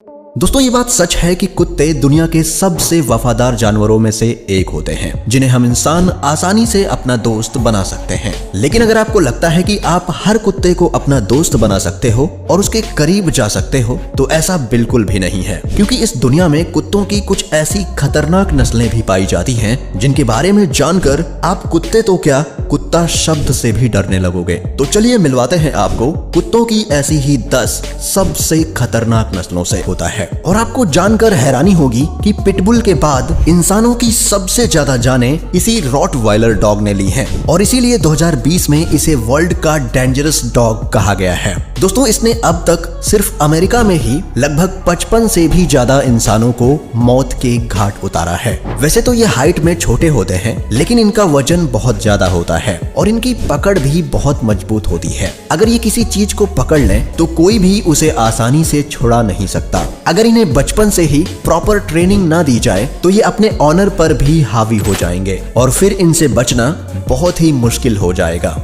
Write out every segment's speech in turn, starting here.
दोस्तों ये बात सच है कि कुत्ते दुनिया के सबसे वफादार जानवरों में से एक होते हैं जिन्हें हम इंसान आसानी से अपना दोस्त बना सकते हैं। लेकिन अगर आपको लगता है कि आप हर कुत्ते को अपना दोस्त बना सकते हो और उसके करीब जा सकते हो तो ऐसा बिल्कुल भी नहीं है, क्योंकि इस दुनिया में कुत्तों की कुछ ऐसी खतरनाक नस्लें भी पाई जाती हैं जिनके बारे में जानकर आप कुत्ते तो क्या कुत्ता शब्द से भी डरने लगोगे। तो चलिए मिलवाते हैं आपको कुत्तों की ऐसी ही 10 सबसे खतरनाक नस्लों से होता है। और आपको जानकर हैरानी होगी कि पिटबुल के बाद इंसानों की सबसे ज्यादा जानें इसी रॉटवाइलर डॉग ने ली हैं और इसीलिए 2020 में इसे वर्ल्ड का डेंजरस डॉग कहा गया है। दोस्तों इसने अब तक सिर्फ अमेरिका में ही लगभग 55 से भी ज्यादा इंसानों को मौत के घाट उतारा है। वैसे तो ये हाइट में छोटे होते हैं लेकिन इनका वजन बहुत ज्यादा होता है और इनकी पकड़ भी बहुत मजबूत होती है। अगर ये किसी चीज को पकड़ लें तो कोई भी उसे आसानी से छुड़ा नहीं सकता। अगर इन्हें बचपन से ही प्रॉपर ट्रेनिंग ना दी जाए तो ये अपने ऑनर पर भी हावी हो जाएंगे और फिर इनसे बचना बहुत ही मुश्किल हो जाएगा।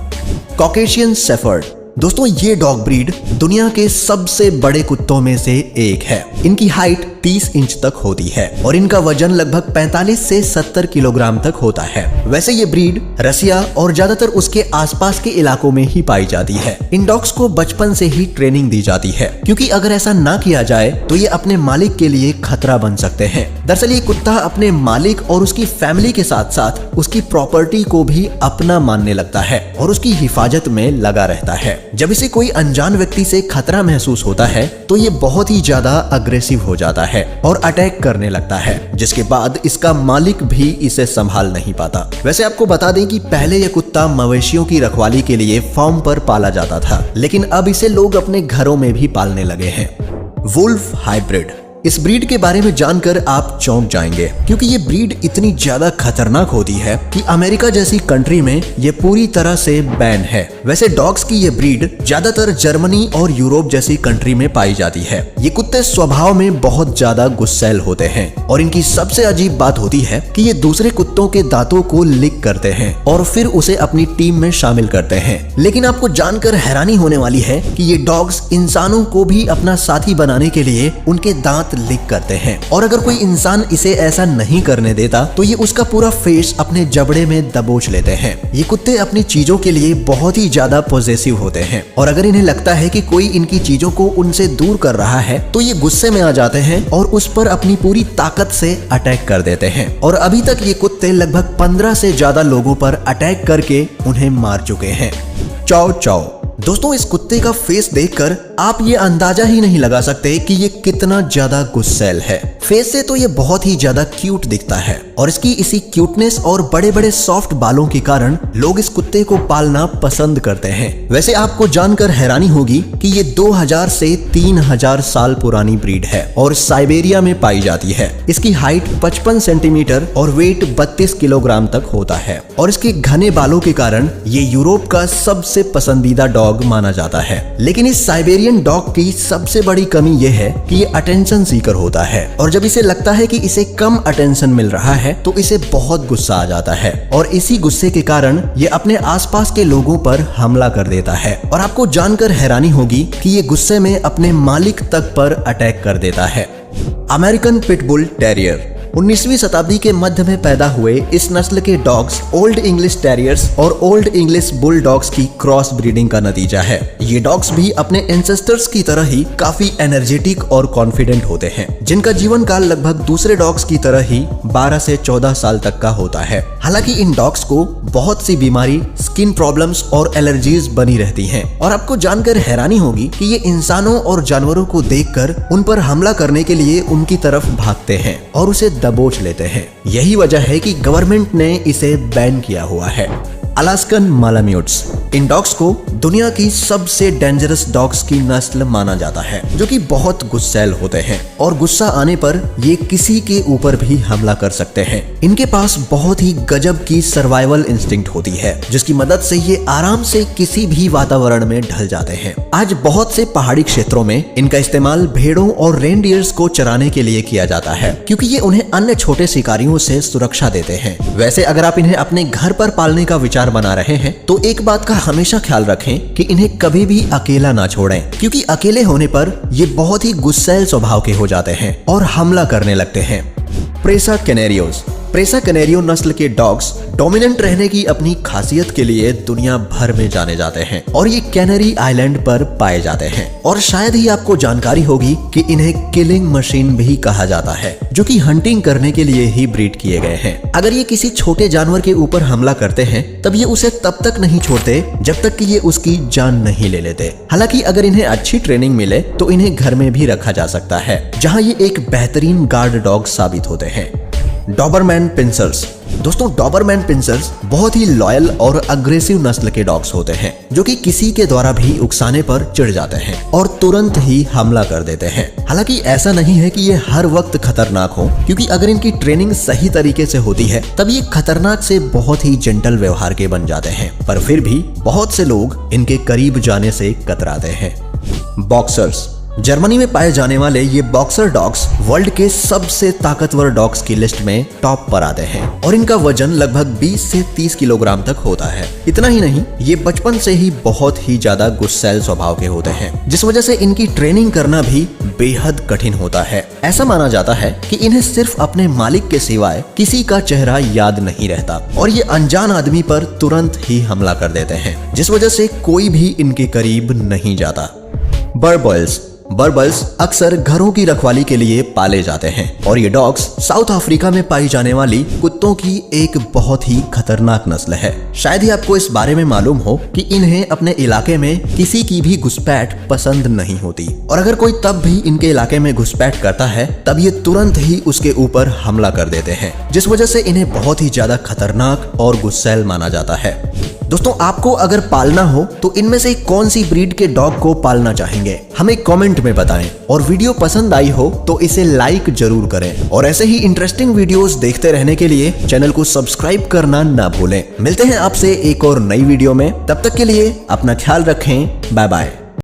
Caucasian shepherd. दोस्तों ये डॉग ब्रीड दुनिया के सबसे बड़े कुत्तों में से एक है। इनकी हाइट 30 इंच तक होती है और इनका वजन लगभग 45 से 70 किलोग्राम तक होता है। वैसे ये ब्रीड रसिया और ज्यादातर उसके आसपास के इलाकों में ही पाई जाती है। इन डॉग्स को बचपन से ही ट्रेनिंग दी जाती है, क्योंकि अगर ऐसा ना किया जाए तो ये अपने मालिक के लिए खतरा बन सकते हैं। दरअसल ये कुत्ता अपने मालिक और उसकी फैमिली के साथ साथ उसकी प्रॉपर्टी को भी अपना मानने लगता है और उसकी हिफाजत में लगा रहता है। जब इसे कोई अनजान व्यक्ति से खतरा महसूस होता है तो ये बहुत ही ज्यादा अग्रेसिव हो जाता है और अटैक करने लगता है, जिसके बाद इसका मालिक भी इसे संभाल नहीं पाता। वैसे आपको बता दें कि पहले यह कुत्ता मवेशियों की रखवाली के लिए फार्म पर पाला जाता था, लेकिन अब इसे लोग अपने घरों में भी पालने लगे हैं। Wolf hybrid. इस ब्रीड के बारे में जानकर आप चौंक जाएंगे, क्योंकि ये ब्रीड इतनी ज्यादा खतरनाक होती है कि अमेरिका जैसी कंट्री में ये पूरी तरह से बैन है। वैसे डॉग्स की ये ब्रीड ज्यादातर जर्मनी और यूरोप जैसी कंट्री में पाई जाती है। ये कुत्ते स्वभाव में बहुत ज्यादा गुस्सैल होते हैं और इनकी सबसे अजीब बात होती है कि ये दूसरे कुत्तों के दांतों को लिक करते हैं और फिर उसे अपनी टीम में शामिल करते हैं। लेकिन आपको जानकर हैरानी होने वाली है कि ये डॉग्स इंसानों को भी अपना साथी बनाने के लिए उनके दांत लिक करते हैं, और अगर कोई इंसान इसे ऐसा नहीं करने देता तो ये उसका पूरा फेस अपने जबड़े में दबोच लेते हैं। ये कुत्ते अपनी चीजों के लिए बहुत ही ज्यादा पॉजेसिव होते हैं और अगर इन्हें लगता है कि कोई इनकी चीजों को उनसे दूर कर रहा है तो ये गुस्से में आ जाते हैं और उस पर अपनी पूरी ताकत से अटैक कर देते हैं। और अभी तक ये कुत्ते लगभग 15 से ज्यादा लोगों पर अटैक करके उन्हें मार चुके हैं। चाओ चाओ। दोस्तों इस कुत्ते का फेस देखकर आप ये अंदाजा ही नहीं लगा सकते कि ये कितना ज्यादा गुस्सैल है। फेस से तो ये बहुत ही ज्यादा क्यूट दिखता है और इसकी इसी क्यूटनेस और बड़े बड़े सॉफ्ट बालों के कारण लोग इस कुत्ते को पालना पसंद करते हैं। वैसे आपको जानकर हैरानी होगी कि ये 2000 से 3000 साल पुरानी ब्रीड है और साइबेरिया में पाई जाती है। इसकी हाइट 55 सेंटीमीटर और वेट 32 किलोग्राम तक होता है और इसके घने बालों के कारण ये यूरोप का सबसे पसंदीदा डॉग माना जाता है। लेकिन इस साइबेरियन डॉग की सबसे बड़ी कमी यह है कि ये अटेंशन सीकर होता है और जब इसे लगता है कि इसे कम अटेंशन मिल रहा है तो इसे बहुत गुस्सा आ जाता है और इसी गुस्से के कारण ये अपने आसपास के लोगों पर हमला कर देता है। और आपको जानकर हैरानी होगी कि ये गुस्से में अपने मालिक तक पर अटैक कर देता है। American pitbull terrier. 19वीं शताब्दी के मध्य में पैदा हुए इस नस्ल के डॉग्स ओल्ड इंग्लिश टेरियर्स और ओल्ड इंग्लिश बुल डॉग्स की क्रॉस ब्रीडिंग का नतीजा है। ये डॉग्स भी अपने एंसेस्टर्स की तरह ही काफी एनर्जेटिक और कॉन्फिडेंट होते हैं, जिनका जीवन काल लगभग दूसरे डॉग्स की तरह ही 12 से 14 साल तक का होता है। हालांकि इन डॉग्स को बहुत सी बीमारी, स्किन प्रॉब्लम्स और एलर्जीज बनी रहती हैं और आपको जानकर हैरानी होगी कि ये इंसानों और जानवरों को देखकर उन पर हमला करने के लिए उनकी तरफ भागते हैं और उसे दबोच लेते हैं। यही वजह है कि गवर्नमेंट ने इसे बैन किया हुआ है। अलास्कन मालाम्यूट्स। इन डॉग्स को दुनिया की सबसे डेंजरस डॉग्स की नस्ल माना जाता है, जो कि बहुत गुस्सैल होते हैं और गुस्सा आने पर ये किसी के ऊपर भी हमला कर सकते हैं। इनके पास बहुत ही गजब की सर्वाइवल इंस्टिंक्ट होती है, जिसकी मदद से ये आराम से किसी भी वातावरण में ढल जाते हैं। आज बहुत से पहाड़ी क्षेत्रों में इनका इस्तेमाल भेड़ों और रेनडियर्स को चराने के लिए किया जाता है, क्योंकि ये उन्हें अन्य छोटे शिकारियों से सुरक्षा देते हैं। वैसे अगर आप इन्हें अपने घर पर पालने का विचार वफादार बना रहे हैं तो एक बात का हमेशा ख्याल रखें कि इन्हें कभी भी अकेला ना छोड़ें, क्योंकि अकेले होने पर ये बहुत ही गुस्सैल स्वभाव के हो जाते हैं और हमला करने लगते हैं। प्रेसा कैनेरियोस। प्रेसा कैनेरियो नस्ल के डॉग्स डोमिनेंट रहने की अपनी खासियत के लिए दुनिया भर में जाने जाते हैं और ये कैनरी आइलैंड पर पाए जाते हैं। और शायद ही आपको जानकारी होगी कि इन्हें किलिंग मशीन भी कहा जाता है, जो कि हंटिंग करने के लिए ही ब्रीड किए गए हैं। अगर ये किसी छोटे जानवर के ऊपर हमला करते हैं तब ये उसे तब तक नहीं छोड़ते जब तक कि ये उसकी जान नहीं ले लेते। हालांकि अगर इन्हें अच्छी ट्रेनिंग मिले तो इन्हें घर में भी रखा जा सकता है, जहां ये एक बेहतरीन गार्ड डॉग साबित होते हैं। Doberman pinschers. दोस्तों, डॉबरमैन पिंसर्स बहुत ही लॉयल और अग्रेसिव नस्ल के डॉग्स होते हैं, जो कि किसी के द्वारा भी उकसाने पर चिढ़ जाते हैं और तुरंत ही हमला कर देते हैं। हालांकि ऐसा नहीं है कि ये हर वक्त खतरनाक हो, क्योंकि अगर इनकी ट्रेनिंग सही तरीके से होती है तब ये खतरनाक से बहुत ही जेंटल व्यवहार के बन जाते हैं, पर फिर भी बहुत से लोग इनके करीब जाने से कतराते हैं। बॉक्सर्स। जर्मनी में पाए जाने वाले ये बॉक्सर डॉग्स वर्ल्ड के सबसे ताकतवर डॉग्स की लिस्ट में टॉप पर आते हैं और इनका वजन लगभग 20 से 30 किलोग्राम तक होता है। इतना ही नहीं, ये बचपन से ही बहुत ही ज्यादा गुस्सैल स्वभाव के होते हैं, जिस वजह से इनकी ट्रेनिंग करना भी बेहद कठिन होता है। ऐसा माना जाता है कि इन्हें सिर्फ अपने मालिक के सिवाय किसी का चेहरा याद नहीं रहता और ये अनजान आदमी पर तुरंत ही हमला कर देते हैं, जिस वजह से कोई भी इनके करीब नहीं जाता। बर्बल्स। बर्बल्स अक्सर घरों की रखवाली के लिए पाले जाते हैं और ये डॉग्स साउथ अफ्रीका में पाई जाने वाली कुत्तों की एक बहुत ही खतरनाक नस्ल है। शायद ही आपको इस बारे में मालूम हो कि इन्हें अपने इलाके में किसी की भी घुसपैठ पसंद नहीं होती और अगर कोई तब भी इनके इलाके में घुसपैठ करता है तब ये तुरंत ही उसके ऊपर हमला कर देते हैं, जिस वजह से इन्हें बहुत ही ज्यादा खतरनाक और गुस्सैल माना जाता है। दोस्तों, आपको अगर पालना हो तो इनमें से कौन सी ब्रीड के डॉग को पालना चाहेंगे, हमें कमेंट में बताएं। और वीडियो पसंद आई हो तो इसे लाइक जरूर करें और ऐसे ही इंटरेस्टिंग वीडियोस देखते रहने के लिए चैनल को सब्सक्राइब करना ना भूलें। मिलते हैं आपसे एक और नई वीडियो में, तब तक के लिए अपना ख्याल रखें। Bye bye.